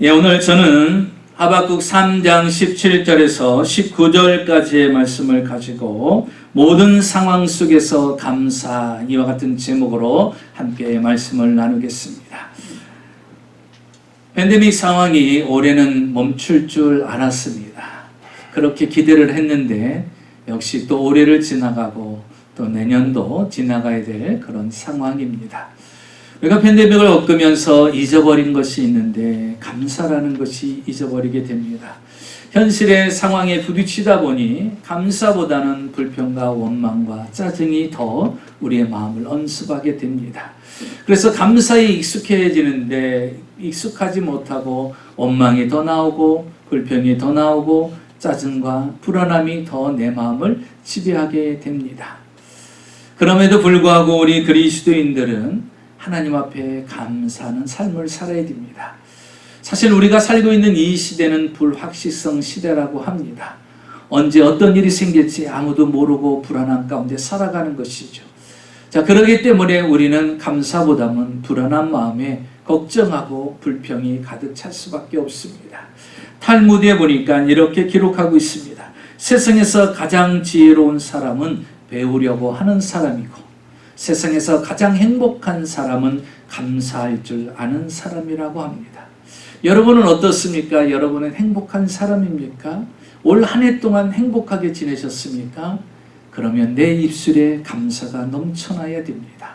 예, 오늘 저는 하박국 3장 17절에서 19절까지의 말씀을 가지고 모든 상황 속에서 감사, 이와 같은 제목으로 함께 말씀을 나누겠습니다. 팬데믹 상황이 올해는 멈출 줄 알았습니다. 그렇게 기대를 했는데 역시 또 올해를 지나가고 또 내년도 지나가야 될 그런 상황입니다. 우리가 팬데믹을 겪으면서 잊어버린 것이 있는데 감사라는 것이 잊어버리게 됩니다. 현실의 상황에 부딪히다 보니 감사보다는 불평과 원망과 짜증이 더 우리의 마음을 엄습하게 됩니다. 그래서 감사에 익숙해지는데 익숙하지 못하고 원망이 더 나오고 불평이 더 나오고 짜증과 불안함이 더 내 마음을 지배하게 됩니다. 그럼에도 불구하고 우리 그리스도인들은 하나님 앞에 감사하는 삶을 살아야 됩니다. 사실 우리가 살고 있는 이 시대는 불확실성 시대라고 합니다. 언제 어떤 일이 생길지 아무도 모르고 불안한 가운데 살아가는 것이죠. 자, 그렇기 때문에 우리는 감사보다는 불안한 마음에 걱정하고 불평이 가득 찰 수밖에 없습니다. 탈무드에 보니까 이렇게 기록하고 있습니다. 세상에서 가장 지혜로운 사람은 배우려고 하는 사람이고 세상에서 가장 행복한 사람은 감사할 줄 아는 사람이라고 합니다. 여러분은 어떻습니까? 여러분은 행복한 사람입니까? 올 한 해 동안 행복하게 지내셨습니까? 그러면 내 입술에 감사가 넘쳐나야 됩니다.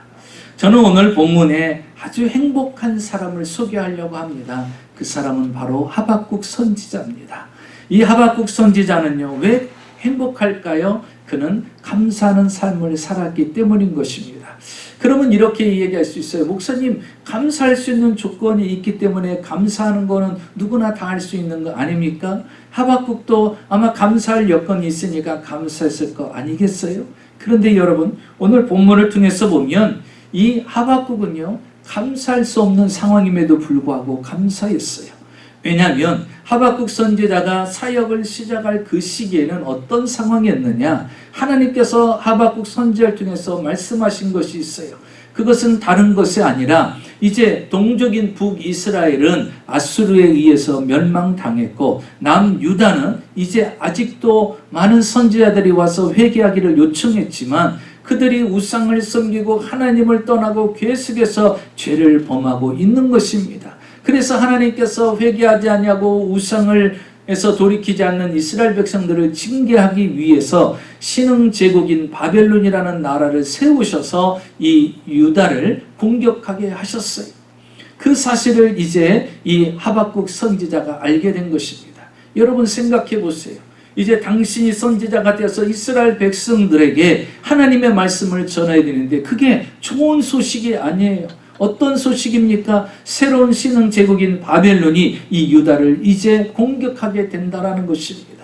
저는 오늘 본문에 아주 행복한 사람을 소개하려고 합니다. 그 사람은 바로 하박국 선지자입니다. 이 하박국 선지자는요, 왜 행복할까요? 그는 감사하는 삶을 살았기 때문인 것입니다. 그러면 이렇게 얘기할 수 있어요. 목사님, 감사할 수 있는 조건이 있기 때문에 감사하는 거는 누구나 다 할 수 있는 거 아닙니까? 하박국도 아마 감사할 여건이 있으니까 감사했을 거 아니겠어요? 그런데 여러분, 오늘 본문을 통해서 보면 이 하박국은요, 감사할 수 없는 상황임에도 불구하고 감사했어요. 왜냐하면 하박국 선지자가 사역을 시작할 그 시기에는 어떤 상황이었느냐? 하나님께서 하박국 선지자를 통해서 말씀하신 것이 있어요. 그것은 다른 것이 아니라 이제 동족인 북이스라엘은 아수르에 의해서 멸망당했고 남유다는 이제 아직도 많은 선지자들이 와서 회개하기를 요청했지만 그들이 우상을 섬기고 하나님을 떠나고 계속해서 죄를 범하고 있는 것입니다. 그래서 하나님께서 회개하지 아니하고 우상을 해서 돌이키지 않는 이스라엘 백성들을 징계하기 위해서 신흥 제국인 바벨론이라는 나라를 세우셔서 이 유다를 공격하게 하셨어요. 그 사실을 이제 이 하박국 선지자가 알게 된 것입니다. 여러분 생각해 보세요. 이제 당신이 선지자가 되어서 이스라엘 백성들에게 하나님의 말씀을 전해야 되는데 그게 좋은 소식이 아니에요. 어떤 소식입니까? 새로운 신흥 제국인 바벨론이 이 유다를 이제 공격하게 된다라는 것입니다.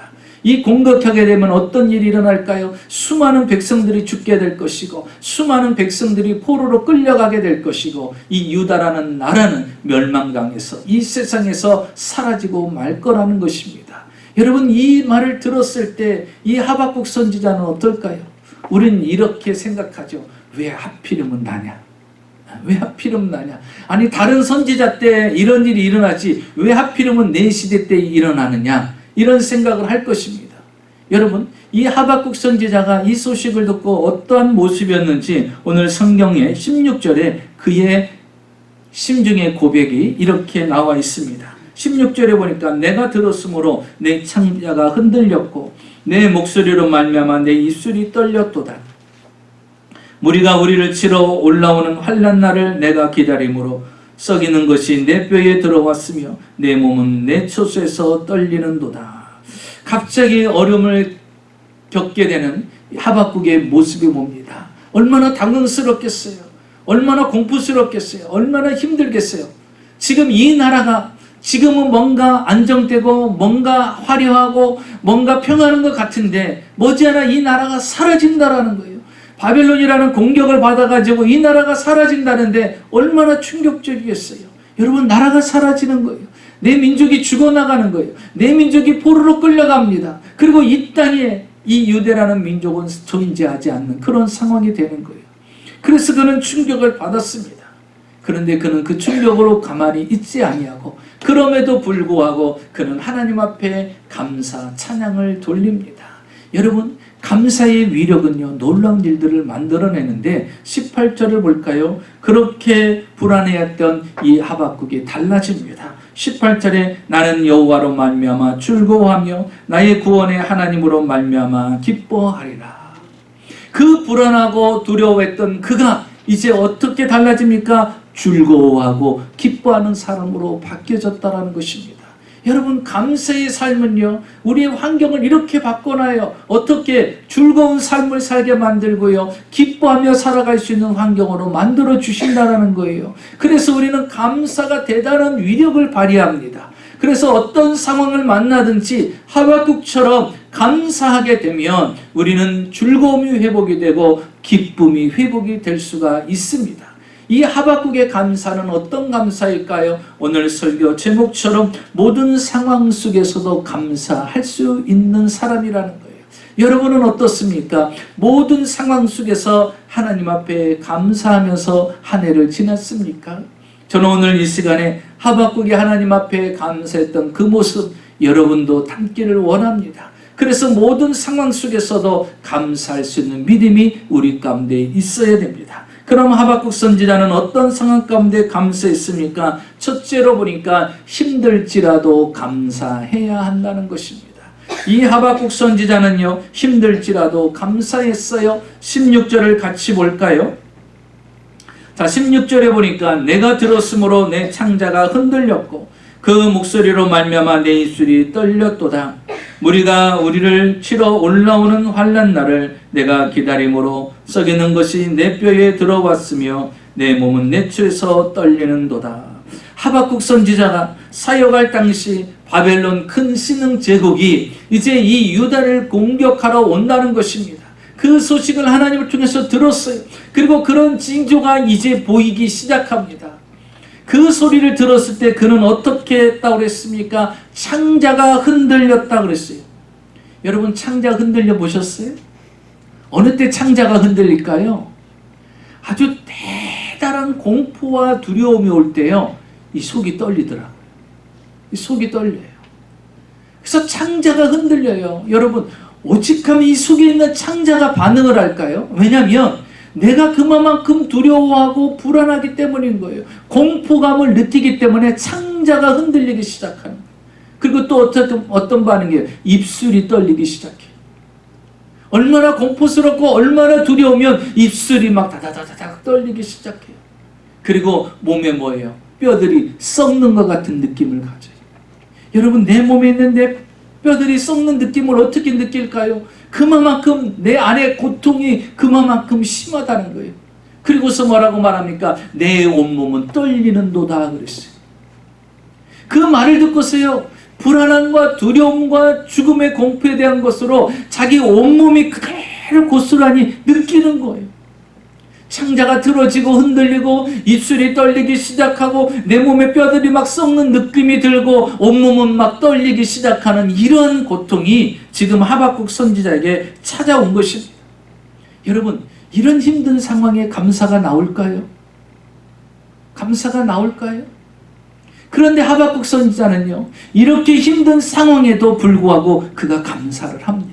이 공격하게 되면 어떤 일이 일어날까요? 수많은 백성들이 죽게 될 것이고 수많은 백성들이 포로로 끌려가게 될 것이고 이 유다라는 나라는 멸망당해서 이 세상에서 사라지고 말 거라는 것입니다. 여러분, 이 말을 들었을 때 이 하박국 선지자는 어떨까요? 우리는 이렇게 생각하죠. 왜 하필이면 나냐? 왜 하필이면 나냐? 아니, 다른 선지자 때 이런 일이 일어나지 왜 하필이면 내 시대 때 일어나느냐? 이런 생각을 할 것입니다. 여러분, 이 하박국 선지자가 이 소식을 듣고 어떠한 모습이었는지 오늘 성경의 16절에 그의 심중의 고백이 이렇게 나와 있습니다. 16절에 보니까 내가 들었으므로 내 창자가 흔들렸고 내 목소리로 말미암아 내 입술이 떨렸도다. 무리가 우리를 치러 올라오는 환난 날을 내가 기다림으로 썩이는 것이 내 뼈에 들어왔으며 내 몸은 내 초소에서 떨리는도다. 갑자기 어려움을 겪게 되는 하박국의 모습이 봅니다. 얼마나 당황스럽겠어요. 얼마나 공포스럽겠어요. 얼마나 힘들겠어요. 지금 이 나라가 지금은 뭔가 안정되고 뭔가 화려하고 뭔가 평안한 것 같은데 머지않아 이 나라가 사라진다라는 거예요. 바벨론이라는 공격을 받아가지고 이 나라가 사라진다는데 얼마나 충격적이겠어요. 여러분, 나라가 사라지는 거예요. 내 민족이 죽어나가는 거예요. 내 민족이 포로로 끌려갑니다. 그리고 이 땅에 이 유대라는 민족은 존재하지 않는 그런 상황이 되는 거예요. 그래서 그는 충격을 받았습니다. 그런데 그는 그 충격으로 가만히 있지 아니하고 그럼에도 불구하고 그는 하나님 앞에 감사 찬양을 돌립니다. 여러분, 감사의 위력은요 놀라운 일들을 만들어내는데 18절을 볼까요? 그렇게 불안해했던 이 하박국이 달라집니다. 18절에 나는 여호와로 말미암아 즐거워하며 나의 구원의 하나님으로 말미암아 기뻐하리라. 그 불안하고 두려워했던 그가 이제 어떻게 달라집니까? 즐거워하고 기뻐하는 사람으로 바뀌어졌다는 것입니다. 여러분, 감사의 삶은요 우리의 환경을 이렇게 바꿔놔요. 어떻게? 즐거운 삶을 살게 만들고요 기뻐하며 살아갈 수 있는 환경으로 만들어 주신다는 거예요. 그래서 우리는 감사가 대단한 위력을 발휘합니다. 그래서 어떤 상황을 만나든지 하박국처럼 감사하게 되면 우리는 즐거움이 회복이 되고 기쁨이 회복이 될 수가 있습니다. 이 하박국의 감사는 어떤 감사일까요? 오늘 설교 제목처럼 모든 상황 속에서도 감사할 수 있는 사람이라는 거예요. 여러분은 어떻습니까? 모든 상황 속에서 하나님 앞에 감사하면서 한 해를 지났습니까? 저는 오늘 이 시간에 하박국이 하나님 앞에 감사했던 그 모습 여러분도 담기를 원합니다. 그래서 모든 상황 속에서도 감사할 수 있는 믿음이 우리 가운데 있어야 됩니다. 그럼 하박국 선지자는 어떤 상황 가운데 감사했습니까? 첫째로 보니까 힘들지라도 감사해야 한다는 것입니다. 이 하박국 선지자는요 힘들지라도 감사했어요. 16절을 같이 볼까요? 자, 16절에 보니까 내가 들었으므로 내 창자가 흔들렸고 그 목소리로 말미암아 내 입술이 떨렸도다. 무리가 우리를 치러 올라오는 환난 날을 내가 기다림으로 썩이는 것이 내 뼈에 들어왔으며 내 몸은 내추에서 떨리는도다. 하박국 선지자가 사역할 당시 바벨론 큰 신흥 제국이 이제 이 유다를 공격하러 온다는 것입니다. 그 소식을 하나님을 통해서 들었어요. 그리고 그런 징조가 이제 보이기 시작합니다. 그 소리를 들었을 때 그는 어떻게 했다고 그랬습니까? 창자가 흔들렸다고 그랬어요. 여러분, 창자 흔들려 보셨어요? 어느 때 창자가 흔들릴까요? 아주 대단한 공포와 두려움이 올 때요 이 속이 떨리더라고요. 이 속이 떨려요. 그래서 창자가 흔들려요. 여러분, 오직하면 이 속에 있는 창자가 반응을 할까요? 왜냐하면 내가 그만큼 두려워하고 불안하기 때문인 거예요. 공포감을 느끼기 때문에 창자가 흔들리기 시작하는 거예요. 그리고 또 어떤 반응이에요? 입술이 떨리기 시작해요. 얼마나 공포스럽고 얼마나 두려우면 입술이 막 다다다닥 떨리기 시작해요. 그리고 몸에 뭐예요? 뼈들이 썩는 것 같은 느낌을 가져요. 여러분, 내 몸에 있는 내 뼈들이 썩는 느낌을 어떻게 느낄까요? 그만큼 내 안에 고통이 그만큼 심하다는 거예요. 그리고서 뭐라고 말합니까? 내 온몸은 떨리는도다 그랬어요. 그 말을 듣고서요 불안함과 두려움과 죽음의 공포에 대한 것으로 자기 온몸이 그대로 고스란히 느끼는 거예요. 창자가 틀어지고 흔들리고 입술이 떨리기 시작하고 내 몸의 뼈들이 막 썩는 느낌이 들고 온몸은 막 떨리기 시작하는 이런 고통이 지금 하박국 선지자에게 찾아온 것입니다. 여러분, 이런 힘든 상황에 감사가 나올까요? 감사가 나올까요? 그런데 하박국 선지자는요 이렇게 힘든 상황에도 불구하고 그가 감사를 합니다.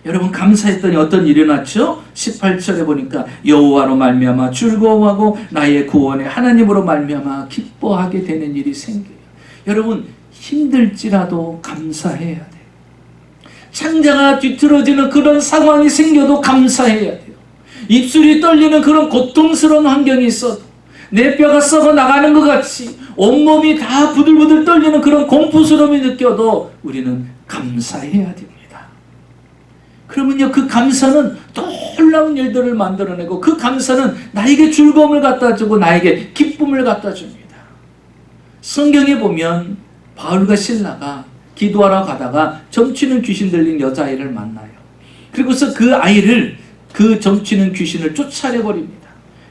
여러분, 감사했더니 어떤 일이 일어났죠? 18절에 보니까 여호와로 말미암아 즐거워하고 나의 구원의 하나님으로 말미암아 기뻐하게 되는 일이 생겨요. 여러분, 힘들지라도 감사해야 돼요. 창자가 뒤틀어지는 그런 상황이 생겨도 감사해야 돼요. 입술이 떨리는 그런 고통스러운 환경이 있어도 내 뼈가 썩어 나가는 것 같이 온몸이 다 부들부들 떨리는 그런 공포스러움이 느껴도 우리는 감사해야 됩니다. 그러면요 그 감사는 놀라운 일들을 만들어내고 그 감사는 나에게 즐거움을 갖다 주고 나에게 기쁨을 갖다 줍니다. 성경에 보면 바울과 실라가 기도하러 가다가 점치는 귀신 들린 여자아이를 만나요. 그리고서 그 아이를, 그 점치는 귀신을 쫓아내버립니다.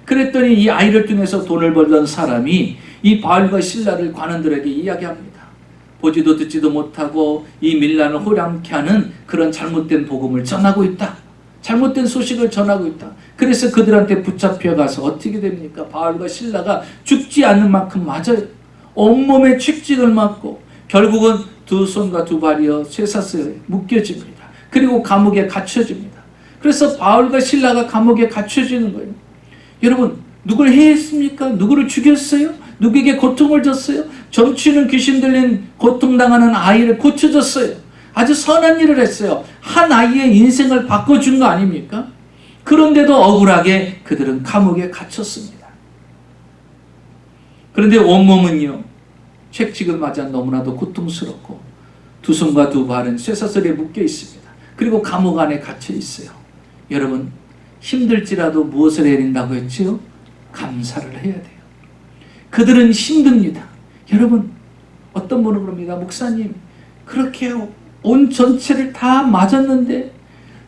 그랬더니 이 아이를 통해서 돈을 벌던 사람이 이 바울과 실라를 관원들에게 이야기합니다. 보지도 듣지도 못하고 이 밀란을 호량케 하는 그런 잘못된 복음을 전하고 있다. 잘못된 소식을 전하고 있다. 그래서 그들한테 붙잡혀가서 어떻게 됩니까? 바울과 실라가 죽지 않는 만큼 맞아요. 온몸에 채찍을 맞고 결국은 두 손과 두 발이요 쇠사슬에 묶여집니다. 그리고 감옥에 갇혀집니다. 그래서 바울과 실라가 감옥에 갇혀지는 거예요. 여러분, 누굴 해했습니까? 누구를 죽였어요? 누구에게 고통을 줬어요? 점치는 귀신 들린 고통당하는 아이를 고쳐줬어요. 아주 선한 일을 했어요. 한 아이의 인생을 바꿔준 거 아닙니까? 그런데도 억울하게 그들은 감옥에 갇혔습니다. 그런데 온몸은요 채찍을 맞아 너무나도 고통스럽고 두 손과 두 발은 쇠사슬에 묶여 있습니다. 그리고 감옥 안에 갇혀 있어요. 여러분, 힘들지라도 무엇을 해야 된다고 했지요? 감사를 해야 돼요. 그들은 힘듭니다. 여러분, 어떤 분은 그럽니다. 목사님, 그렇게 온 전체를 다 맞았는데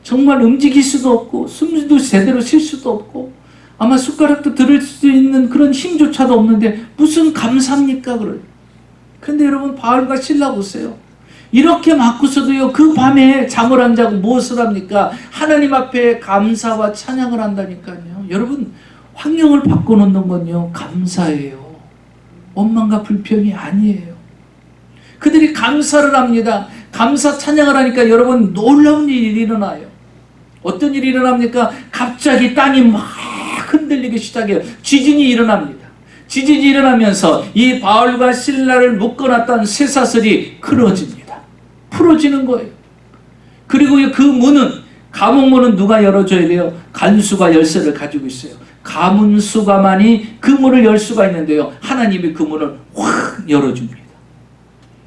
정말 움직일 수도 없고 숨도 제대로 쉴 수도 없고 아마 숟가락도 들을 수 있는 그런 힘조차도 없는데 무슨 감사입니까? 그래요. 근데 여러분, 바울과 실라 보세요. 이렇게 맞고서도요 그 밤에 잠을 안 자고 무엇을 합니까? 하나님 앞에 감사와 찬양을 한다니까요. 여러분, 환경을 바꿔놓는 건요 감사예요. 원망과 불평이 아니에요. 그들이 감사를 합니다. 감사 찬양을 하니까 여러분 놀라운 일이 일어나요. 어떤 일이 일어납니까? 갑자기 땅이 막 흔들리기 시작해요. 지진이 일어납니다. 지진이 일어나면서 이 바울과 실라를 묶어놨던 쇠사슬이 끊어집니다. 풀어지는 거예요. 그리고 그 문은, 감옥 문은 누가 열어줘야 돼요? 간수가 열쇠를 가지고 있어요. 가문수가만이 그 문을 열 수가 있는데요, 하나님이 그 문을 확 열어줍니다.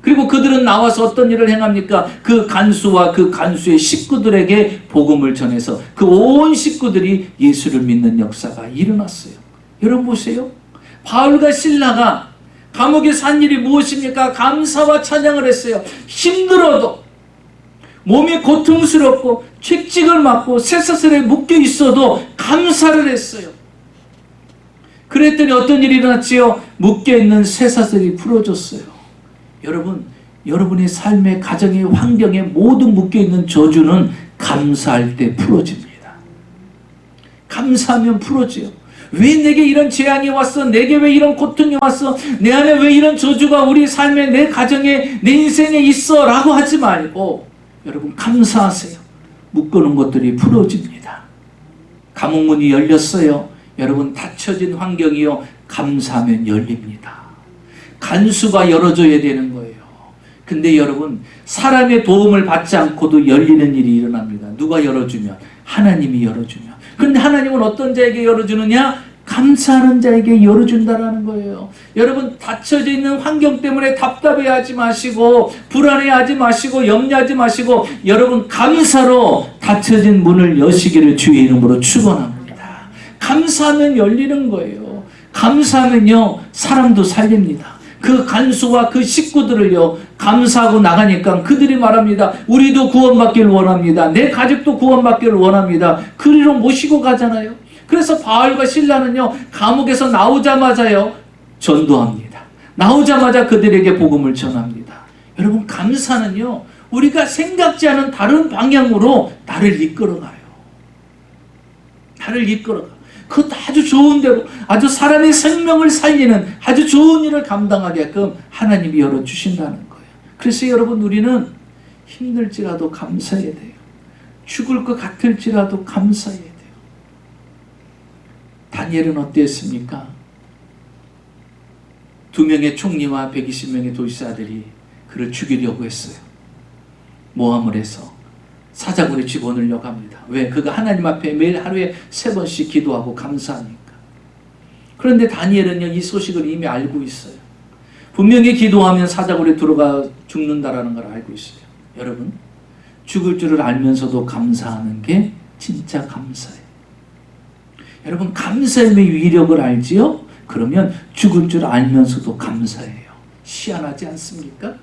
그리고 그들은 나와서 어떤 일을 행합니까? 그 간수와 그 간수의 식구들에게 복음을 전해서 그 온 식구들이 예수를 믿는 역사가 일어났어요. 여러분 보세요. 바울과 실라가 감옥에서 한 일이 무엇입니까? 감사와 찬양을 했어요. 힘들어도, 몸이 고통스럽고 채찍을 맞고 쇠사슬에 묶여 있어도 감사를 했어요. 그랬더니 어떤 일이 일어났지요? 묶여있는 쇠사슬이 풀어졌어요. 여러분, 여러분의 삶의 가정의 환경에 모든 묶여있는 저주는 감사할 때 풀어집니다. 감사하면 풀어져요. 왜 내게 이런 재앙이 왔어? 내게 왜 이런 고통이 왔어? 내 안에 왜 이런 저주가 우리 삶에, 내 가정에, 내 인생에 있어? 라고 하지 말고 여러분 감사하세요. 묶어놓은 것들이 풀어집니다. 감옥문이 열렸어요. 여러분, 닫혀진 환경이요 감사하면 열립니다. 간수가 열어줘야 되는 거예요. 근데 여러분, 사람의 도움을 받지 않고도 열리는 일이 일어납니다. 누가 열어주면? 하나님이 열어주면. 근데 하나님은 어떤 자에게 열어주느냐? 감사하는 자에게 열어준다라는 거예요. 여러분, 닫혀져 있는 환경 때문에 답답해하지 마시고 불안해하지 마시고 염려하지 마시고 여러분 감사로 닫혀진 문을 여시기를 주의 이름으로 축원합니다. 감사하면 열리는 거예요. 감사하면요 사람도 살립니다. 그 간수와 그 식구들을요 감사하고 나가니까 그들이 말합니다. 우리도 구원받기를 원합니다. 내 가족도 구원받기를 원합니다. 그리로 모시고 가잖아요. 그래서 바울과 실라는요 감옥에서 나오자마자요 전도합니다. 나오자마자 그들에게 복음을 전합니다. 여러분, 감사는요 우리가 생각지 않은 다른 방향으로 나를 이끌어가요. 나를 이끌어가. 그것도 아주 좋은 대로, 아주 사람의 생명을 살리는 아주 좋은 일을 감당하게끔 하나님이 열어주신다는 거예요. 그래서 여러분, 우리는 힘들지라도 감사해야 돼요. 죽을 것 같을지라도 감사해야 돼요. 다니엘은 어땠습니까? 2명의 총리와 120명의 도시사들이 그를 죽이려고 했어요. 모함을 해서 사자굴에 집어넣으려고 합니다. 왜? 그가 하나님 앞에 매일 하루에 3번씩 기도하고 감사하니까. 그런데 다니엘은요 이 소식을 이미 알고 있어요. 분명히 기도하면 사자굴에 들어가 죽는다라는 걸 알고 있어요. 여러분, 죽을 줄을 알면서도 감사하는 게 진짜 감사예요. 여러분, 감사의 위력을 알지요? 그러면 죽을 줄 알면서도 감사해요. 희한하지 않습니까?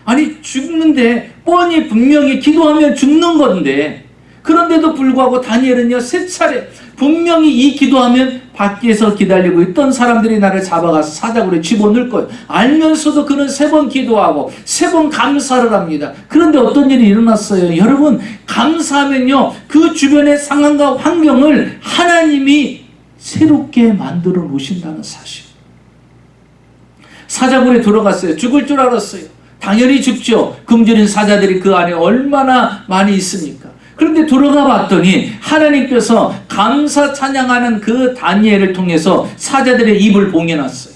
아니, 죽는데 뻔히 분명히 기도하면 죽는 건데 그런데도 불구하고 다니엘은요, 3차례 분명히 이 기도하면 밖에서 기다리고 있던 사람들이 나를 잡아가서 사자굴에 집어넣을 거예요. 알면서도 그는 3번 기도하고 3번 감사를 합니다. 그런데 어떤 일이 일어났어요? 여러분, 감사하면요, 그 주변의 상황과 환경을 하나님이 새롭게 만들어 놓으신다는 사실. 사자굴에 들어갔어요. 죽을 줄 알았어요. 당연히 죽죠. 굶주린 사자들이 그 안에 얼마나 많이 있습니까? 그런데 들어가 봤더니 하나님께서 감사 찬양하는 그 다니엘을 통해서 사자들의 입을 봉해놨어요.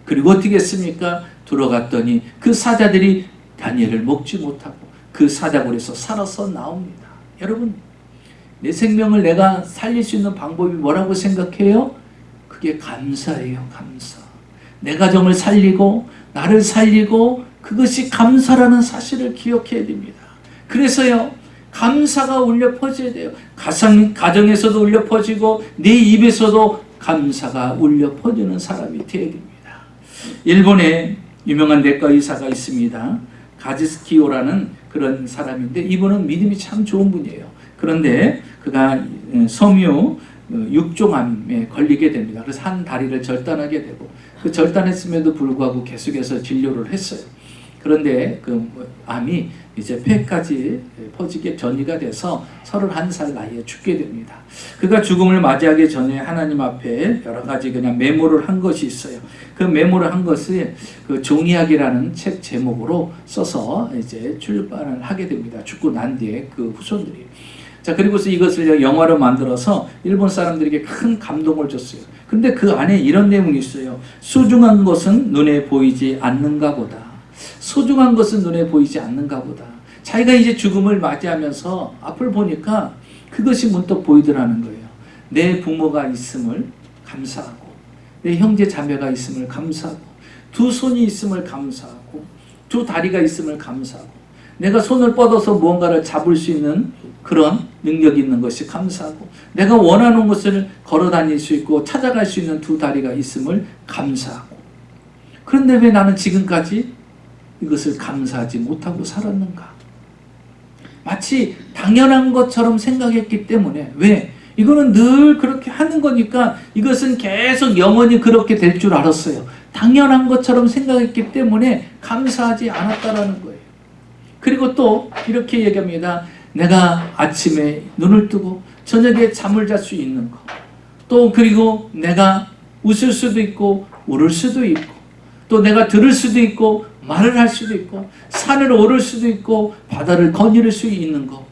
그리고 어떻게 했습니까? 들어갔더니 그 사자들이 다니엘을 먹지 못하고 그 사자굴에서 살아서 나옵니다. 여러분, 내 생명을 내가 살릴 수 있는 방법이 뭐라고 생각해요? 그게 감사예요. 감사. 내 가정을 살리고 나를 살리고 그것이 감사라는 사실을 기억해야 됩니다. 그래서요, 감사가 울려 퍼져야 돼요. 가정에서도 울려 퍼지고 내 입에서도 감사가 울려 퍼지는 사람이 되어야 됩니다. 일본에 유명한 내과 의사가 있습니다. 가즈스키오라는 그런 사람인데 이분은 믿음이 참 좋은 분이에요. 그런데 그가 섬유 육종암에 걸리게 됩니다. 그래서 한 다리를 절단하게 되고 그 절단했음에도 불구하고 계속해서 진료를 했어요. 그런데 그 암이 이제 폐까지 퍼지게 전이가 돼서 31살 나이에 죽게 됩니다. 그가 죽음을 맞이하기 전에 하나님 앞에 여러 가지 그냥 메모를 한 것이 있어요. 그 메모를 한 것이 그 종이학이라는 책 제목으로 써서 이제 출판을 하게 됩니다. 죽고 난 뒤에 그 후손들이. 자, 그리고서 이것을 영화로 만들어서 일본 사람들에게 큰 감동을 줬어요. 근데 그 안에 이런 내용이 있어요. 소중한 것은 눈에 보이지 않는가 보다. 소중한 것은 눈에 보이지 않는가 보다. 자기가 이제 죽음을 맞이하면서 앞을 보니까 그것이 문득 보이더라는 거예요. 내 부모가 있음을 감사하고 내 형제 자매가 있음을 감사하고 두 손이 있음을 감사하고 두 다리가 있음을 감사하고 내가 손을 뻗어서 무언가를 잡을 수 있는 그런 능력이 있는 것이 감사하고 내가 원하는 것을 걸어 다닐 수 있고 찾아갈 수 있는 두 다리가 있음을 감사하고 그런데 왜 나는 지금까지 이것을 감사하지 못하고 살았는가? 마치 당연한 것처럼 생각했기 때문에 왜? 이거는 늘 그렇게 하는 거니까 이것은 계속 영원히 그렇게 될 줄 알았어요. 당연한 것처럼 생각했기 때문에 감사하지 않았다라는 거예요. 그리고 또 이렇게 얘기합니다. 내가 아침에 눈을 뜨고 저녁에 잠을 잘 수 있는 것. 또 그리고 내가 웃을 수도 있고 울을 수도 있고 또 내가 들을 수도 있고 말을 할 수도 있고 산을 오를 수도 있고 바다를 거닐을 수 있는 것.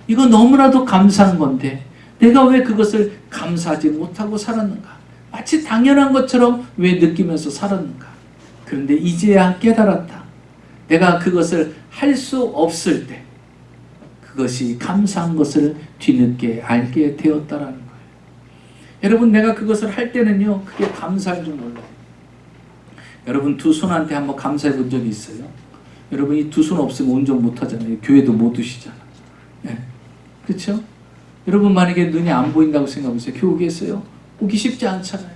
이거 너무나도 감사한 건데 내가 왜 그것을 감사하지 못하고 살았는가? 마치 당연한 것처럼 왜 느끼면서 살았는가? 그런데 이제야 깨달았다. 내가 그것을 할 수 없을 때 그것이 감사한 것을 뒤늦게 알게 되었다라는 거예요. 여러분, 내가 그것을 할 때는요, 그게 감사할 줄 몰라요. 여러분, 두 손한테 한번 감사해 본 적이 있어요? 여러분, 이 두 손 없으면 운전 못 하잖아요. 교회도 못 오시잖아. 네. 그렇죠? 여러분, 만약에 눈이 안 보인다고 생각해보세요. 교회 오겠어요? 오기 쉽지 않잖아요.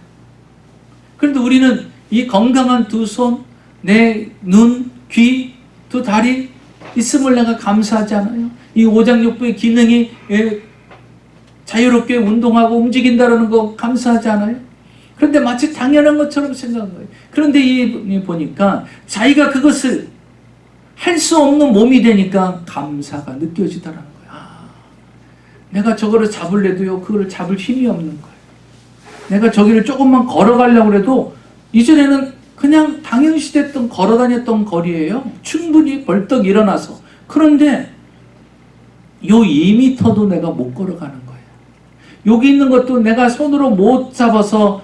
그런데 우리는 이 건강한 두 손, 내 눈, 귀, 두 다리 있음을 내가 감사하지 않아요? 이 오장육부의 기능이 자유롭게 운동하고 움직인다는 거 감사하지 않아요? 그런데 마치 당연한 것처럼 생각한 거예요. 그런데 이 보니까 자기가 그것을 할 수 없는 몸이 되니까 감사가 느껴지더라는 거예요. 아, 내가 저거를 잡을래도요, 그거를 잡을 힘이 없는 거예요. 내가 저기를 조금만 걸어가려고 해도 이전에는 그냥 당연시 됐던 걸어다녔던 거리예요. 충분히 벌떡 일어나서. 그런데 요 2m도 내가 못 걸어가는 거예요. 여기 있는 것도 내가 손으로 못 잡아서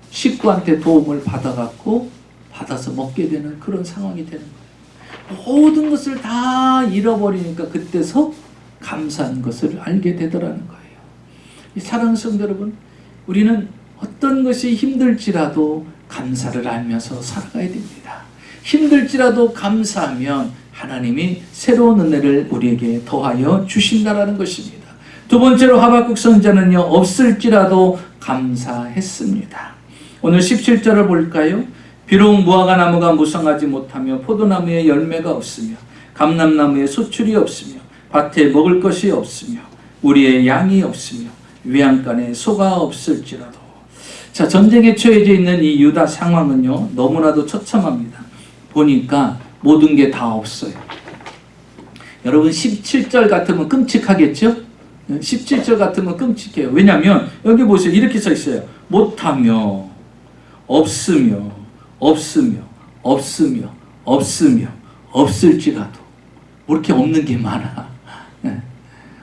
식구한테 도움을 받아서 먹게 되는 그런 상황이 되는 거예요. 모든 것을 다 잃어버리니까 그때서 감사한 것을 알게 되더라는 거예요. 이 사랑하는 성도 여러분, 우리는 어떤 것이 힘들지라도 감사를 알면서 살아가야 됩니다. 힘들지라도 감사하면 하나님이 새로운 은혜를 우리에게 더하여 주신다라는 것입니다. 두 번째로 하박국 선지자는요, 없을지라도 감사했습니다. 오늘 17절을 볼까요? 비록 무화과 나무가 무성하지 못하며 포도나무에 열매가 없으며 감람나무에 소출이 없으며 밭에 먹을 것이 없으며 우리의 양이 없으며 외양간에 소가 없을지라도. 자, 전쟁에 처해져 있는 이 유다 상황은요, 너무나도 처참합니다. 보니까 모든 게 다 없어요. 여러분 17절 같으면 끔찍하겠죠? 17절 같으면 끔찍해요. 왜냐하면 여기 보세요. 이렇게 써 있어요. 못하며 없으며 없으며 없으며 없으며 없을지라도. 뭐 이렇게 없는 게 많아.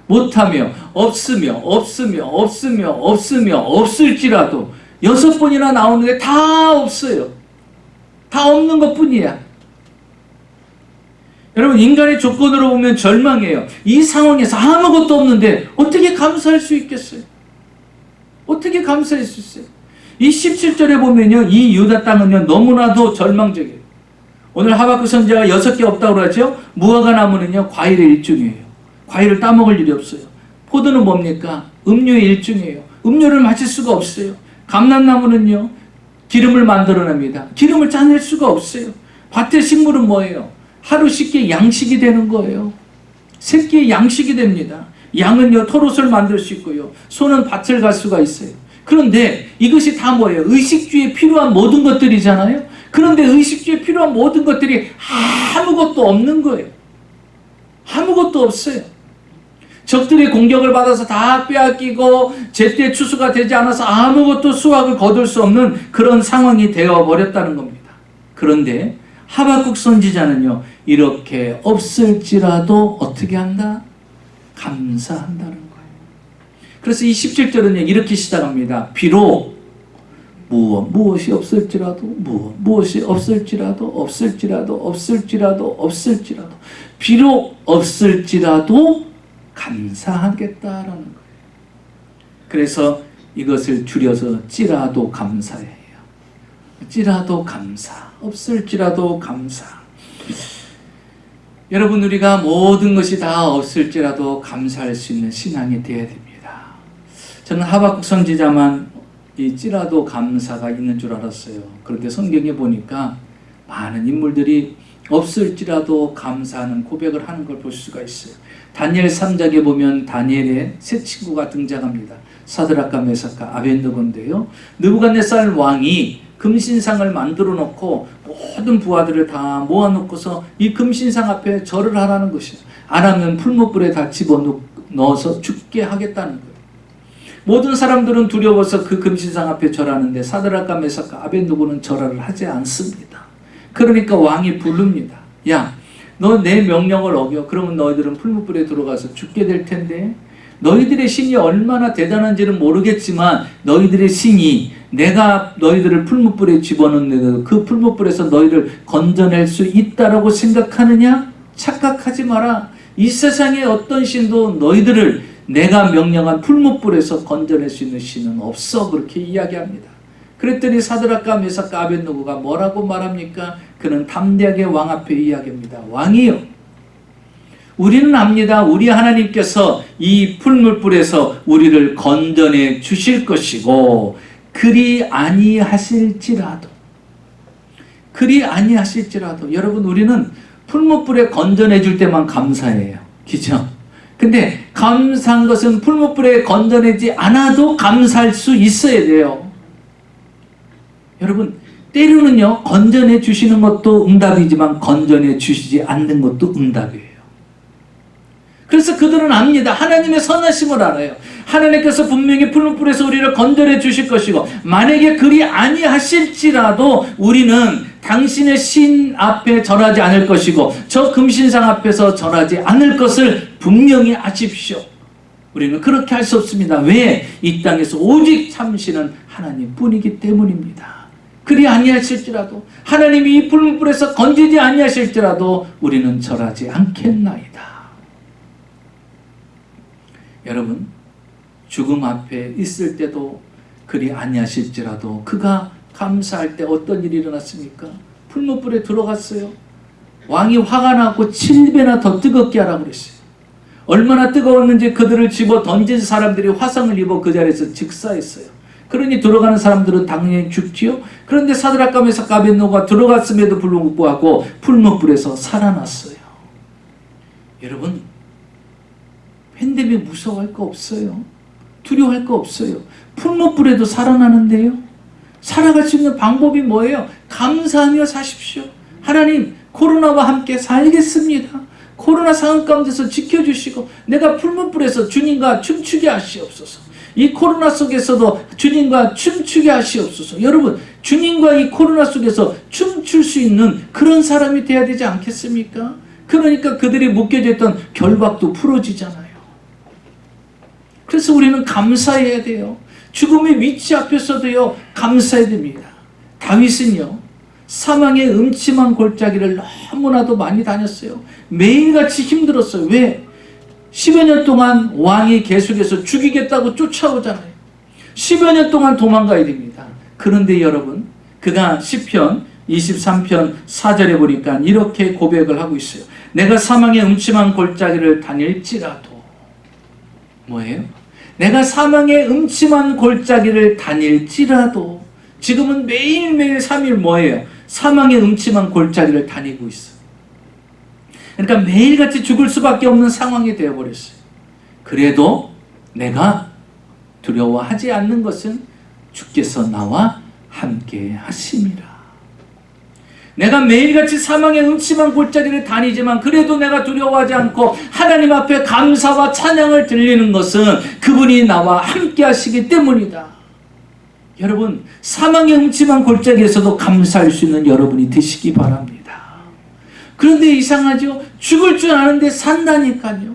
못하며 없으며 없으며 없으며 없으며 없을지라도 6번이나 나오는데 다 없어요. 다 없는 것뿐이야. 여러분 인간의 조건으로 보면 절망해요. 이 상황에서 아무것도 없는데 어떻게 감사할 수 있겠어요? 어떻게 감사할 수 있어요? 이 17절에 보면요, 이 유다 땅은요 너무나도 절망적이에요. 오늘 하박국 선지자가 6개 없다고 그러죠. 무화과 나무는요 과일의 일종이에요. 과일을 따먹을 일이 없어요. 포도는 뭡니까? 음료의 일종이에요. 음료를 마실 수가 없어요. 감람나무는요 기름을 만들어냅니다. 기름을 짜낼 수가 없어요. 밭의 식물은 뭐예요? 하루 씩끼 양식이 되는 거예요. 새끼의 양식이 됩니다. 양은요 털옷을 만들 수 있고요, 소는 밭을 갈 수가 있어요. 그런데 이것이 다 뭐예요? 의식주에 필요한 모든 것들이잖아요. 그런데 의식주에 필요한 모든 것들이 아무것도 없는 거예요. 아무것도 없어요. 적들의 공격을 받아서 다 빼앗기고 제때 추수가 되지 않아서 아무것도 수확을 거둘 수 없는 그런 상황이 되어버렸다는 겁니다. 그런데 하박국 선지자는요 이렇게 없을지라도 어떻게 한다? 감사한다는 거예요. 그래서 이 17절은 이렇게 시작합니다. 비록 무엇이 없을지라도 무엇이 없을지라도 비록 없을지라도 감사하겠다라는 거예요. 그래서 이것을 줄여서 찌라도 감사해요. 찌라도 감사, 없을지라도 감사. 여러분 우리가 모든 것이 다 없을지라도 감사할 수 있는 신앙이 되어야 됩니다. 저는 하박국 선지자만 이 찌라도 감사가 있는 줄 알았어요. 그런데 성경에 보니까 많은 인물들이 없을지라도 감사하는 고백을 하는 걸 볼 수가 있어요. 다니엘 3장에 보면 다니엘의 세 친구가 등장합니다. 사드락과 메삭과 아벤느고인데요. 느부갓네살 왕이 금신상을 만들어 놓고 모든 부하들을 다 모아놓고서 이 금신상 앞에 절을 하라는 것이에요. 안 하면 풀무불에 다 집어넣어서 죽게 하겠다는 거예요. 모든 사람들은 두려워서 그 금신상 앞에 절하는데 사드락과 메삭과 아벤느고는 절을 하지 않습니다. 그러니까 왕이 부릅니다. 야, 너 내 명령을 어겨. 그러면 너희들은 풀무불에 들어가서 죽게 될 텐데, 너희들의 신이 얼마나 대단한지는 모르겠지만 너희들의 신이 내가 너희들을 풀무불에 집어넣는데도 그 풀무불에서 너희를 건져낼 수 있다라고 생각하느냐? 착각하지 마라. 이 세상에 어떤 신도 너희들을 내가 명령한 풀무불에서 건져낼 수 있는 신은 없어. 그렇게 이야기합니다. 그랬더니 사드락과 메삭과 아벤느고가 뭐라고 말합니까? 그는 담대하게 왕 앞에 이야기합니다. 왕이요, 우리는 압니다. 우리 하나님께서 이 풀무불에서 우리를 건져내 주실 것이고, 그리 아니하실지라도 여러분 우리는 풀무불에 건져내 줄 때만 감사해요. 그죠? 근데 감사한 것은 풀무불에 건져내지 않아도 감사할 수 있어야 돼요. 여러분 때로는요 건져내 주시는 것도 응답이지만 건져내 주시지 않는 것도 응답이에요. 그래서 그들은 압니다. 하나님의 선하심을 알아요. 하나님께서 분명히 풀무불에서 우리를 건져내 주실 것이고, 만약에 그리 아니하실지라도 우리는 당신의 신 앞에 절하지 않을 것이고 저 금신상 앞에서 절하지 않을 것을 분명히 아십시오. 우리는 그렇게 할 수 없습니다. 왜? 이 땅에서 오직 참신은 하나님뿐이기 때문입니다. 그리 아니하실지라도, 하나님이 이 풀무불에서 건지지 아니하실지라도 우리는 절하지 않겠나이다. 여러분 죽음 앞에 있을 때도 그리 아니하실지라도 그가 감사할 때 어떤 일이 일어났습니까? 풀무불에 들어갔어요. 왕이 화가 나고 7배나 더 뜨겁게 하라고 그랬어요. 얼마나 뜨거웠는지 그들을 집어 던진 사람들이 화상을 입어 그 자리에서 즉사했어요. 그러니 들어가는 사람들은 당연히 죽지요. 그런데 사드락과 메삭과 아벤느고가 들어갔음에도 불구하고 풀무불에서 살아났어요. 여러분 팬데믹 무서워할 거 없어요. 두려워할 거 없어요. 풀무불에도 살아나는데요. 살아갈 수 있는 방법이 뭐예요? 감사하며 사십시오. 하나님, 코로나와 함께 살겠습니다. 코로나 상황 가운데서 지켜주시고 내가 풀무불에서 주님과 춤추게 하시옵소서. 이 코로나 속에서도 주님과 춤추게 하시옵소서. 여러분, 주님과 이 코로나 속에서 춤출 수 있는 그런 사람이 돼야 되지 않겠습니까? 그러니까 그들이 묶여져 있던 결박도 풀어지잖아요. 그래서 우리는 감사해야 돼요. 죽음의 위치 앞에서도요, 감사해야 됩니다. 다윗은요, 사망의 음침한 골짜기를 너무나도 많이 다녔어요. 매일같이 힘들었어요. 왜? 10여 년 동안 왕이 계속해서 죽이겠다고 쫓아오잖아요. 10여 년 동안 도망가야 됩니다. 그런데 여러분, 그가 시편 23편 4절에 보니까 이렇게 고백을 하고 있어요. 내가 사망의 음침한 골짜기를 다닐지라도, 뭐예요? 내가 사망의 음침한 골짜기를 다닐지라도, 지금은 매일매일 3일 뭐예요? 사망의 음침한 골짜기를 다니고 있어요. 그러니까 매일같이 죽을 수밖에 없는 상황이 되어버렸어요. 그래도 내가 두려워하지 않는 것은 주께서 나와 함께 하심이라. 내가 매일같이 사망의 음침한 골짜기를 다니지만 그래도 내가 두려워하지 않고 하나님 앞에 감사와 찬양을 드리는 것은 그분이 나와 함께 하시기 때문이다. 여러분, 사망의 음침한 골짜기에서도 감사할 수 있는 여러분이 되시기 바랍니다. 그런데 이상하죠? 죽을 줄 아는데 산다니까요.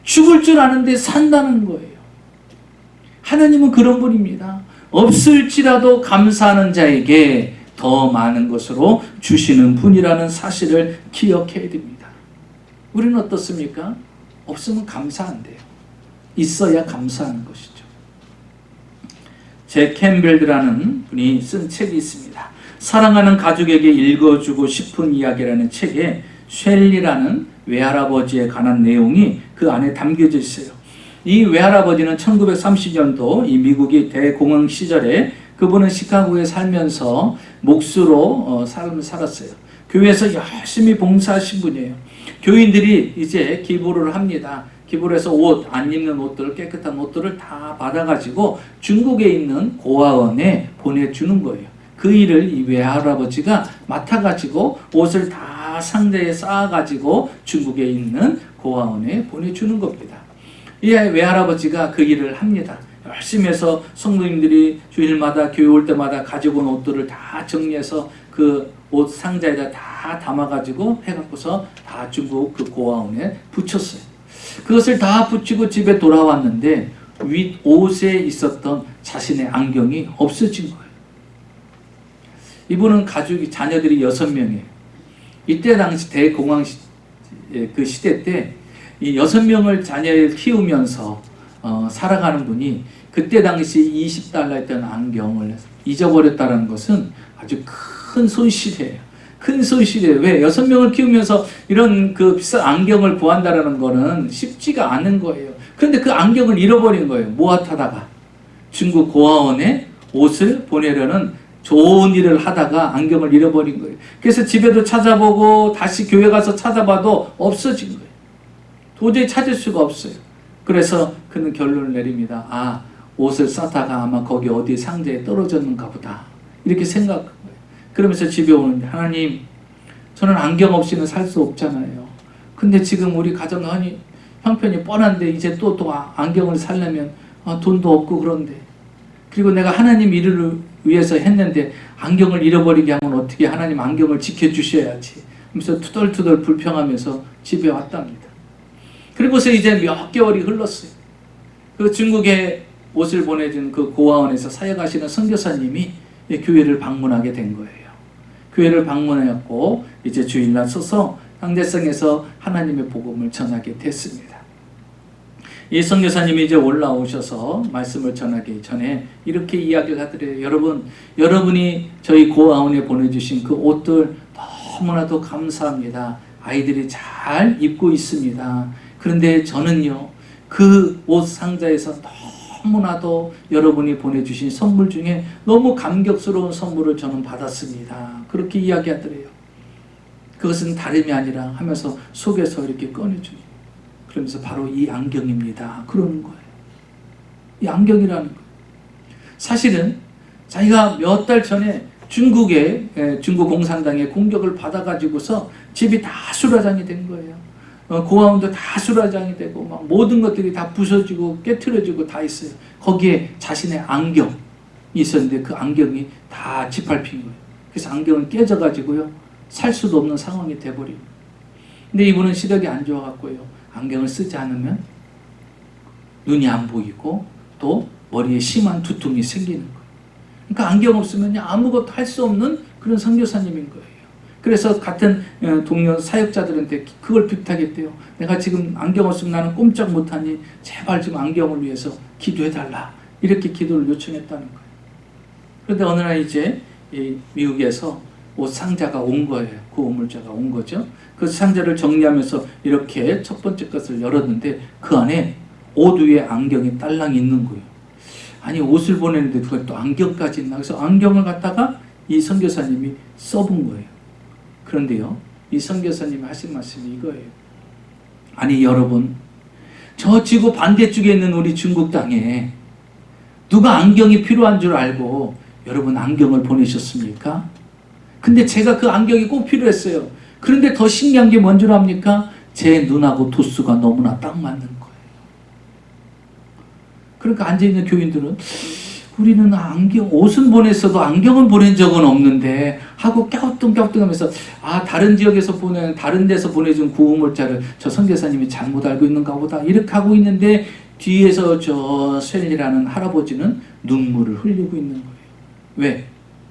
죽을 줄 아는데 산다는 거예요. 하나님은 그런 분입니다. 없을지라도 감사하는 자에게 더 많은 것으로 주시는 분이라는 사실을 기억해야 됩니다. 우리는 어떻습니까? 없으면 감사 안 돼요. 있어야 감사하는 것이죠. 잭 캠벨이라는 분이 쓴 책이 있습니다. 사랑하는 가족에게 읽어주고 싶은 이야기라는 책에 쉘리라는 외할아버지에 관한 내용이 그 안에 담겨져 있어요. 이 외할아버지는 1930년도 이 미국이 대공황 시절에 그분은 시카고에 살면서 목수로 삶을 살았어요. 교회에서 열심히 봉사하신 분이에요. 교인들이 이제 기부를 합니다. 기부를 해서 옷, 안 입는 옷들, 깨끗한 옷들을 다 받아가지고 중국에 있는 고아원에 보내주는 거예요. 그 일을 이 외할아버지가 맡아가지고 옷을 다 상자에 쌓아가지고 중국에 있는 고아원에 보내주는 겁니다. 이 외할아버지가 그 일을 합니다. 열심히 해서 성도님들이 주일마다 교회 올 때마다 가지고 온 옷들을 다 정리해서 그 옷 상자에다 다 담아가지고 해갖고서 다 중국 그 고아원에 붙였어요. 그것을 다 붙이고 집에 돌아왔는데 윗 옷에 있었던 자신의 안경이 없어진 거예요. 이분은 가족이, 자녀들이 6명이에요. 이때 당시 대공황 그 시대 때 이 6명을 자녀를 키우면서 살아가는 분이 그때 당시 20달러였던 안경을 잊어버렸다는 것은 아주 큰 손실이에요. 큰 손실이에요. 왜? 6명을 키우면서 이런 그 비싼 안경을 구한다는 거는 쉽지가 않은 거예요. 그런데 그 안경을 잃어버린 거예요. 모아타다가 중국 고아원에 옷을 보내려는 좋은 일을 하다가 안경을 잃어버린 거예요. 그래서 집에도 찾아보고 다시 교회 가서 찾아봐도 없어진 거예요. 도저히 찾을 수가 없어요. 그래서 그는 결론을 내립니다. 아, 옷을 싸다가 아마 거기 어디 상자에 떨어졌는가 보다. 이렇게 생각한 거예요. 그러면서 집에 오는데, 하나님, 저는 안경 없이는 살 수 없잖아요. 근데 지금 우리 가정 형편이 뻔한데 이제 또 안경을 살려면 돈도 없고 그런데, 그리고 내가 하나님 일을 위해서 했는데 안경을 잃어버리게 하면 어떻게, 하나님 안경을 지켜주셔야지 하면서 투덜투덜 불평하면서 집에 왔답니다. 그리고서 이제 몇 개월이 흘렀어요. 그 중국에 옷을 보내준 그 고아원에서 사역하시는 선교사님이 교회를 방문하게 된 거예요. 교회를 방문해갖고 이제 주일날 서서 향대성에서 하나님의 복음을 전하게 됐습니다. 이 선교사님이 이제 올라오셔서 말씀을 전하기 전에 이렇게 이야기를 하더래요. 여러분, 여러분이 저희 고아원에 보내주신 그 옷들 너무나도 감사합니다. 아이들이 잘 입고 있습니다. 그런데 저는요, 그 옷 상자에서 너무나도 여러분이 보내주신 선물 중에 너무 감격스러운 선물을 저는 받았습니다. 그렇게 이야기하더래요. 그것은 다름이 아니라 하면서 속에서 이렇게 꺼내줘요. 그러면서 바로 이 안경입니다. 그러는 거예요. 이 안경이라는 거예요. 사실은 자기가 몇 달 전에 중국 공산당의 공격을 받아가지고서 집이 다 수라장이 된 거예요. 고아원도 다 수라장이 되고 막 모든 것들이 다 부서지고 깨트려지고 다 있어요. 거기에 자신의 안경이 있었는데 그 안경이 다 짓밟힌 거예요. 그래서 안경은 깨져가지고요. 살 수도 없는 상황이 돼버리고. 근데 이분은 시력이 안 좋아갖고요. 안경을 쓰지 않으면 눈이 안 보이고 또 머리에 심한 두통이 생기는 거예요. 그러니까 안경 없으면 아무것도 할 수 없는 그런 선교사님인 거예요. 그래서 같은 동료 사역자들한테 그걸 부탁했대요. 내가 지금 안경 없으면 나는 꼼짝 못하니 제발 좀 안경을 위해서 기도해달라. 이렇게 기도를 요청했다는 거예요. 그런데 어느 날 이제 미국에서 옷 상자가 온 거예요. 구호물자가 온 거죠. 그 상자를 정리하면서 이렇게 첫 번째 것을 열었는데 그 안에 옷 위에 안경이 딸랑 있는 거예요. 아니 옷을 보내는데 그걸 또 안경까지 있나. 그래서 안경을 갖다가 이 선교사님이 써본 거예요. 그런데요, 이 선교사님이 하신 말씀이 이거예요. 아니 여러분, 저 지구 반대쪽에 있는 우리 중국 땅에 누가 안경이 필요한 줄 알고 여러분 안경을 보내셨습니까? 근데 제가 그 안경이 꼭 필요했어요. 그런데 더 신기한 게 뭔 줄 압니까? 제 눈하고 도수가 너무나 딱 맞는 거예요. 그러니까 앉아있는 교인들은 우리는 옷은 보냈어도 안경은 보낸 적은 없는데 하고 갸우뚱갸우뚱하면서 다른 지역에서 다른 데서 보내준 구호물자를 저 선교사님이 잘못 알고 있는가 보다 이렇게 하고 있는데 뒤에서 저 셀리라는 할아버지는 눈물을 흘리고 있는 거예요. 왜?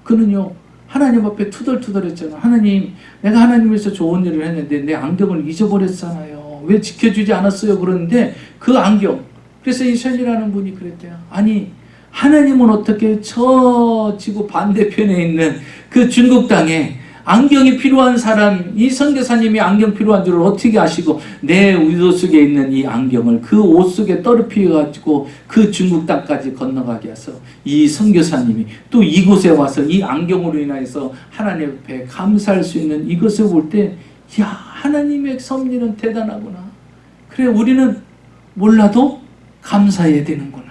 그는요 하나님 앞에 투덜투덜했잖아. 하나님, 내가 하나님에서 좋은 일을 했는데 내 안경을 잊어버렸잖아요. 왜 지켜주지 않았어요? 그러는데 그 안경, 그래서 이 셀리라는 분이 그랬대요. 아니 하나님은 어떻게 저 지구 반대편에 있는 그 중국 땅에 안경이 필요한 사람, 이 선교사님이 안경 필요한 줄 어떻게 아시고 내 의도 속에 있는 이 안경을 그 옷 속에 떨어뜨려가지고 그 중국 땅까지 건너가게 해서 이 선교사님이 또 이곳에 와서 이 안경으로 인해서 하나님 앞에 감사할 수 있는 이것을 볼 때 야, 하나님의 섭리는 대단하구나. 그래, 우리는 몰라도 감사해야 되는구나.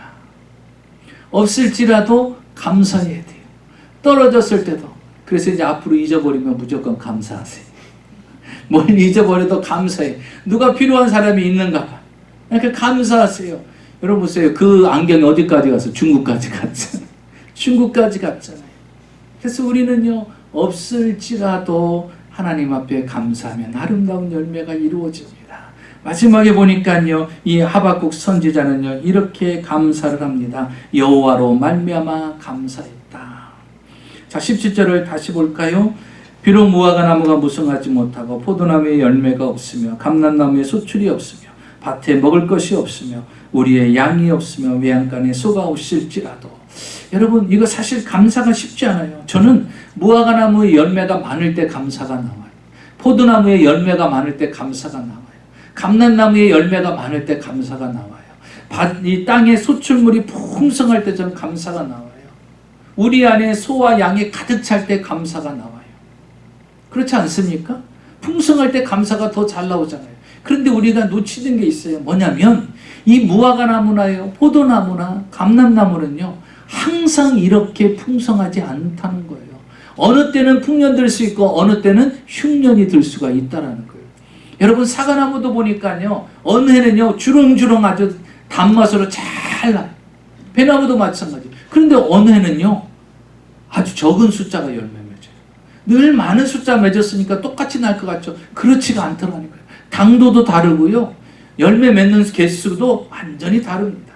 없을지라도 감사해야 돼요. 떨어졌을 때도. 그래서 이제 앞으로 잊어버리면 무조건 감사하세요. 뭘 잊어버려도 감사해. 누가 필요한 사람이 있는가 봐. 그러니까 감사하세요. 여러분 보세요. 그 안경이 어디까지 가서 중국까지 갔잖아요. 중국까지 갔잖아요. 그래서 우리는요, 없을지라도 하나님 앞에 감사하면 아름다운 열매가 이루어집니다. 마지막에 보니까요, 이 하박국 선지자는요 이렇게 감사를 합니다. 여호와로 말미암아 감사했다. 자, 17절을 다시 볼까요? 비록 무화과 나무가 무성하지 못하고 포도나무에 열매가 없으며 감람나무에 소출이 없으며 밭에 먹을 것이 없으며 우리의 양이 없으며 외양간에 소가 없을지라도. 여러분, 이거 사실 감사가 쉽지 않아요. 저는 무화과 나무의 열매가 많을 때 감사가 나와요. 포도나무의 열매가 많을 때 감사가 나와요. 감람나무의 열매가 많을 때 감사가 나와요. 이 땅에 소출물이 풍성할 때 저는 감사가 나와요. 우리 안에 소와 양이 가득 찰 때 감사가 나와요. 그렇지 않습니까? 풍성할 때 감사가 더 잘 나오잖아요. 그런데 우리가 놓치는 게 있어요. 뭐냐면 이 무화과 나무나요, 포도나무나 감람나무는요 항상 이렇게 풍성하지 않다는 거예요. 어느 때는 풍년 들 수 있고 어느 때는 흉년이 들 수가 있다라는 거예요. 여러분, 사과나무도 보니까요 어느 해는요 주렁주렁 아주 단맛으로 잘 나요. 배나무도 마찬가지. 그런데 어느 해는요 아주 적은 숫자가 열매 맺어요. 늘 많은 숫자 맺었으니까 똑같이 날 것 같죠? 그렇지가 않더라는 거예요. 당도도 다르고요, 열매 맺는 개수도 완전히 다릅니다.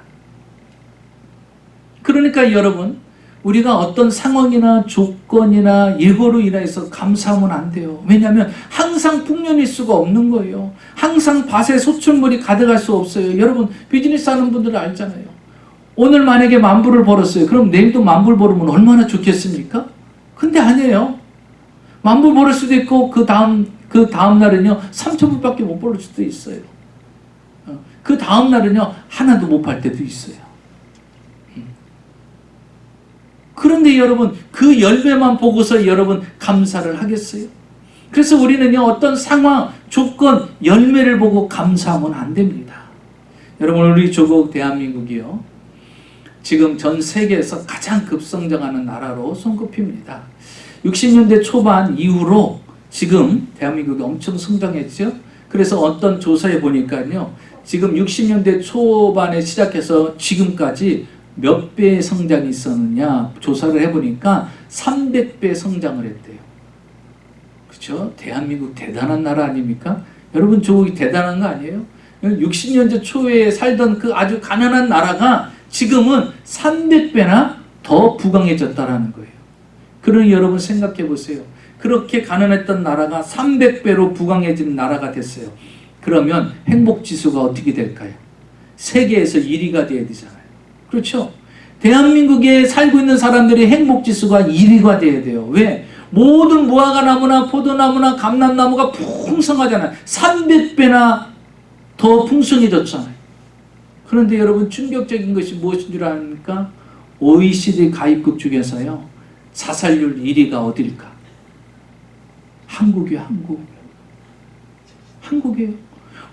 그러니까 여러분, 우리가 어떤 상황이나 조건이나 이거로 인해서 감사하면 안 돼요. 왜냐하면 항상 풍년일 수가 없는 거예요. 항상 밭에 소출물이 가득할 수 없어요. 여러분, 비즈니스 하는 분들은 알잖아요. 오늘 만약에 10,000불을 벌었어요. 그럼 내일도 10,000불 벌으면 얼마나 좋겠습니까? 근데 아니에요. 10,000불 벌을 수도 있고 그 다음 날은요 3,000불밖에 못 벌을 수도 있어요. 그 다음 날은요 하나도 못 팔 때도 있어요. 그런데 여러분, 그 열매만 보고서 여러분 감사를 하겠어요? 그래서 우리는요, 어떤 상황, 조건, 열매를 보고 감사하면 안 됩니다. 여러분, 우리 조국 대한민국이요, 지금 전 세계에서 가장 급성장하는 나라로 손꼽힙니다. 60년대 초반 이후로 지금 대한민국이 엄청 성장했죠. 그래서 어떤 조사에 보니까요, 지금 60년대 초반에 시작해서 지금까지 몇 배의 성장이 있었느냐 조사를 해보니까 300배 성장을 했대요. 그렇죠? 대한민국 대단한 나라 아닙니까? 여러분, 조국이 대단한 거 아니에요? 60년대 초에 살던 그 아주 가난한 나라가 지금은 300배나 더 부강해졌다라는 거예요. 그러니 여러분 생각해 보세요. 그렇게 가난했던 나라가 300배로 부강해진 나라가 됐어요. 그러면 행복지수가 어떻게 될까요? 세계에서 1위가 돼야 되잖아요. 그렇죠? 대한민국에 살고 있는 사람들이 행복지수가 1위가 돼야 돼요. 왜? 모든 무화과나무나 포도나무나 감람나무가 풍성하잖아요. 300배나 더 풍성해졌잖아요. 그런데 여러분, 충격적인 것이 무엇인 줄 아십니까? OECD 가입국 중에서요, 자살률 1위가 어딜까? 한국이에요. 한국이에요.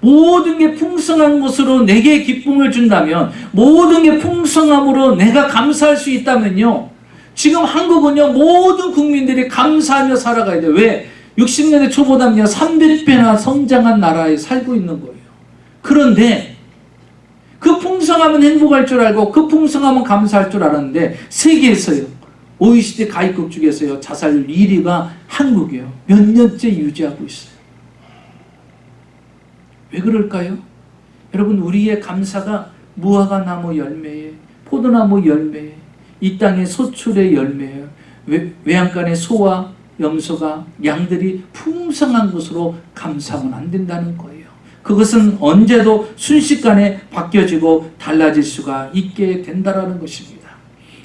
모든 게 풍성한 것으로 내게 기쁨을 준다면, 모든 게 풍성함으로 내가 감사할 수 있다면요, 지금 한국은요, 모든 국민들이 감사하며 살아가야 돼요. 왜? 60년대 초보다는요, 300배나 성장한 나라에 살고 있는 거예요. 그런데 그 풍성함은 행복할 줄 알고 그 풍성함은 감사할 줄 알았는데, 세계에서요, OECD 가입국 중에서요, 자살률 1위가 한국이에요. 몇 년째 유지하고 있어요. 왜 그럴까요? 여러분, 우리의 감사가 무화과 나무 열매에, 포도나무 열매에, 이 땅의 소출의 열매예요. 외양간의 소와 염소가, 양들이 풍성한 것으로 감사하면 안 된다는 거예요. 그것은 언제도 순식간에 바뀌어지고 달라질 수가 있게 된다는 것입니다.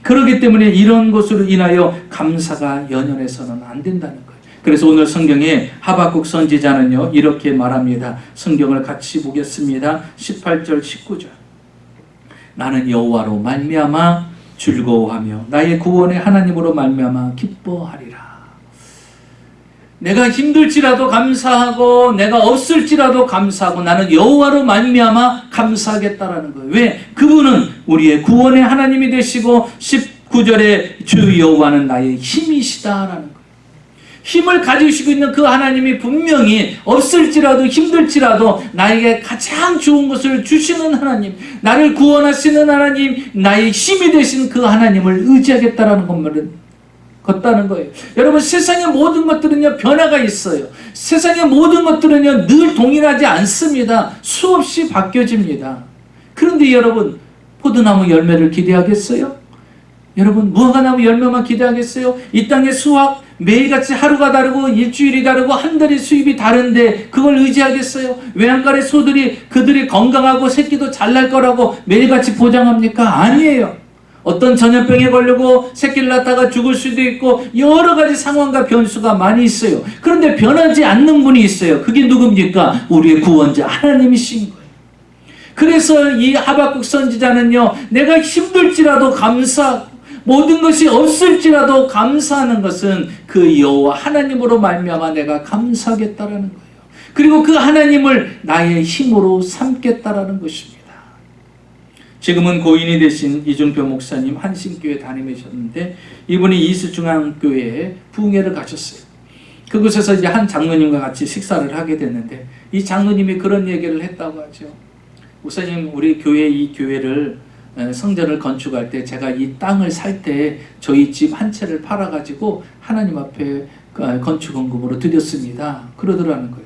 그렇기 때문에 이런 것으로 인하여 감사가 연연해서는 안 된다는 거예요. 그래서 오늘 성경에 하박국 선지자는요, 이렇게 말합니다. 성경을 같이 보겠습니다. 18절 19절. 나는 여호와로 말미암아 즐거워하며 나의 구원의 하나님으로 말미암아 기뻐하리라. 내가 힘들지라도 감사하고 내가 없을지라도 감사하고 나는 여호와로 말미암아 감사하겠다라는 거예요. 왜? 그분은 우리의 구원의 하나님이 되시고 19절에 주 여호와는 나의 힘이시다라는 거예요. 힘을 가지시고 있는 그 하나님이 분명히 없을지라도 힘들지라도 나에게 가장 좋은 것을 주시는 하나님, 나를 구원하시는 하나님, 나의 힘이 되신 그 하나님을 의지하겠다라는 것만은 걷다는 거예요. 여러분, 세상의 모든 것들은요, 변화가 있어요. 세상의 모든 것들은요, 늘 동일하지 않습니다. 수없이 바뀌어집니다. 그런데 여러분, 포도나무 열매를 기대하겠어요? 여러분, 무화과나무 열매만 기대하겠어요? 이 땅의 수확, 매일같이 하루가 다르고 일주일이 다르고 한 달의 수입이 다른데 그걸 의지하겠어요? 외양간의 소들이 그들이 건강하고 새끼도 잘 날 거라고 매일같이 보장합니까? 아니에요. 어떤 전염병에 걸리고 새끼를 낳다가 죽을 수도 있고 여러 가지 상황과 변수가 많이 있어요. 그런데 변하지 않는 분이 있어요. 그게 누굽니까? 우리의 구원자 하나님이신 거예요. 그래서 이 하박국 선지자는요, 내가 힘들지라도 감사하고 모든 것이 없을지라도 감사하는 것은 그 여호와 하나님으로 말미암아 내가 감사하겠다라는 거예요. 그리고 그 하나님을 나의 힘으로 삼겠다라는 것입니다. 지금은 고인이 되신 이중표 목사님 한신교회 다니셨는데 이분이 이수중앙교회에 부흥회를 가셨어요. 그곳에서 이제 한 장로님과 같이 식사를 하게 됐는데 이 장로님이 그런 얘기를 했다고 하죠. 목사님, 우리 교회 이 교회를 성전을 건축할 때 제가 이 땅을 살 때 저희 집 한 채를 팔아가지고 하나님 앞에 건축원금으로 드렸습니다. 그러더라는 거예요.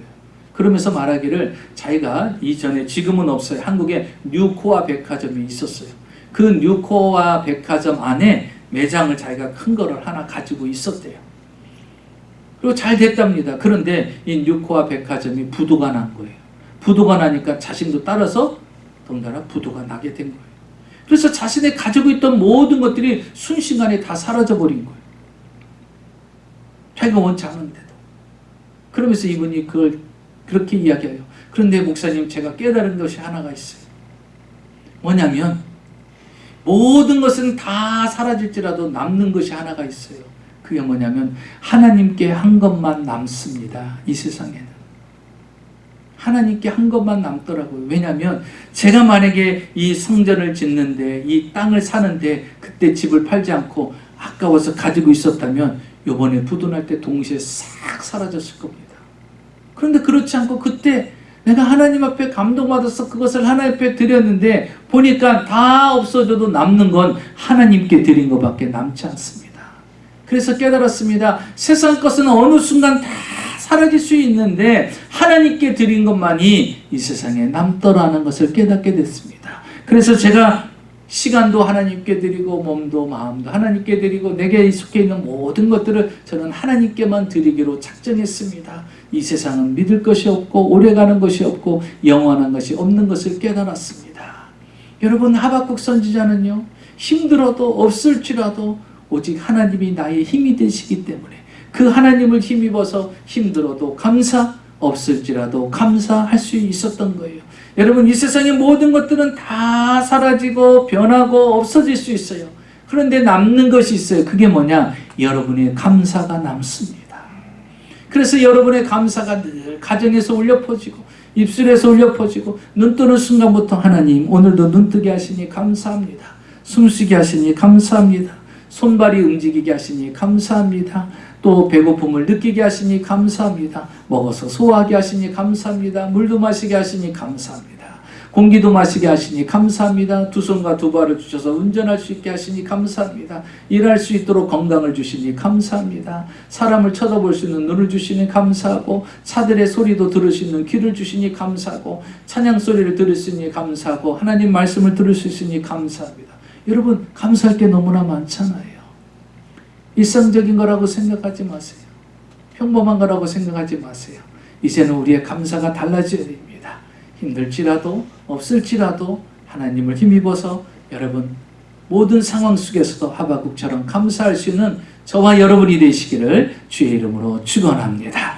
그러면서 말하기를 자기가 이전에, 지금은 없어요, 한국에 뉴코아 백화점이 있었어요. 그 뉴코아 백화점 안에 매장을 자기가 큰 거를 하나 가지고 있었대요. 그리고 잘 됐답니다. 그런데 이 뉴코아 백화점이 부도가 난 거예요. 부도가 나니까 자신도 따라서 덩달아 부도가 나게 된 거예요. 그래서 자신이 가지고 있던 모든 것들이 순식간에 다 사라져버린 거예요. 자기가 원치 않은데도. 그러면서 이분이 그걸 그렇게 이야기해요. 그런데 목사님, 제가 깨달은 것이 하나가 있어요. 뭐냐면 모든 것은 다 사라질지라도 남는 것이 하나가 있어요. 그게 뭐냐면 하나님께 한 것만 남습니다. 이 세상에는. 하나님께 한 것만 남더라고요. 왜냐하면 제가 만약에 이 성전을 짓는데 이 땅을 사는데 그때 집을 팔지 않고 아까워서 가지고 있었다면 요번에 부도날 때 동시에 싹 사라졌을 겁니다. 그런데 그렇지 않고 그때 내가 하나님 앞에 감동받아서 그것을 하나님 앞에 드렸는데 보니까 다 없어져도 남는 건 하나님께 드린 것밖에 남지 않습니다. 그래서 깨달았습니다. 세상 것은 어느 순간 다 사라질 수 있는데 하나님께 드린 것만이 이 세상에 남더라는 것을 깨닫게 됐습니다. 그래서 제가 시간도 하나님께 드리고 몸도 마음도 하나님께 드리고 내게 속해 있는 모든 것들을 저는 하나님께만 드리기로 작정했습니다. 이 세상은 믿을 것이 없고 오래가는 것이 없고 영원한 것이 없는 것을 깨달았습니다. 여러분, 하박국 선지자는요, 힘들어도 없을지라도 오직 하나님이 나의 힘이 되시기 때문에 그 하나님을 힘입어서 힘들어도 감사, 없을지라도 감사할 수 있었던 거예요. 여러분, 이 세상의 모든 것들은 다 사라지고 변하고 없어질 수 있어요. 그런데 남는 것이 있어요. 그게 뭐냐? 여러분의 감사가 남습니다. 그래서 여러분의 감사가 늘 가정에서 울려 퍼지고 입술에서 울려 퍼지고 눈 뜨는 순간부터 하나님 오늘도 눈 뜨게 하시니 감사합니다. 숨쉬게 하시니 감사합니다. 손발이 움직이게 하시니 감사합니다. 또 배고픔을 느끼게 하시니 감사합니다. 먹어서 소화하게 하시니 감사합니다. 물도 마시게 하시니 감사합니다. 공기도 마시게 하시니 감사합니다. 두 손과 두 발을 주셔서 운전할 수 있게 하시니 감사합니다. 일할 수 있도록 건강을 주시니 감사합니다. 사람을 쳐다볼 수 있는 눈을 주시니 감사하고 차들의 소리도 들을 수 있는 귀를 주시니 감사하고 찬양 소리를 들을 수 있니 감사하고 하나님 말씀을 들을 수 있으니 감사합니다. 여러분, 감사할 게 너무나 많잖아요. 일상적인 거라고 생각하지 마세요. 평범한 거라고 생각하지 마세요. 이제는 우리의 감사가 달라져야 됩니다. 힘들지라도 없을지라도 하나님을 힘입어서 여러분 모든 상황 속에서도 하박국처럼 감사할 수 있는 저와 여러분이 되시기를 주의 이름으로 축원합니다.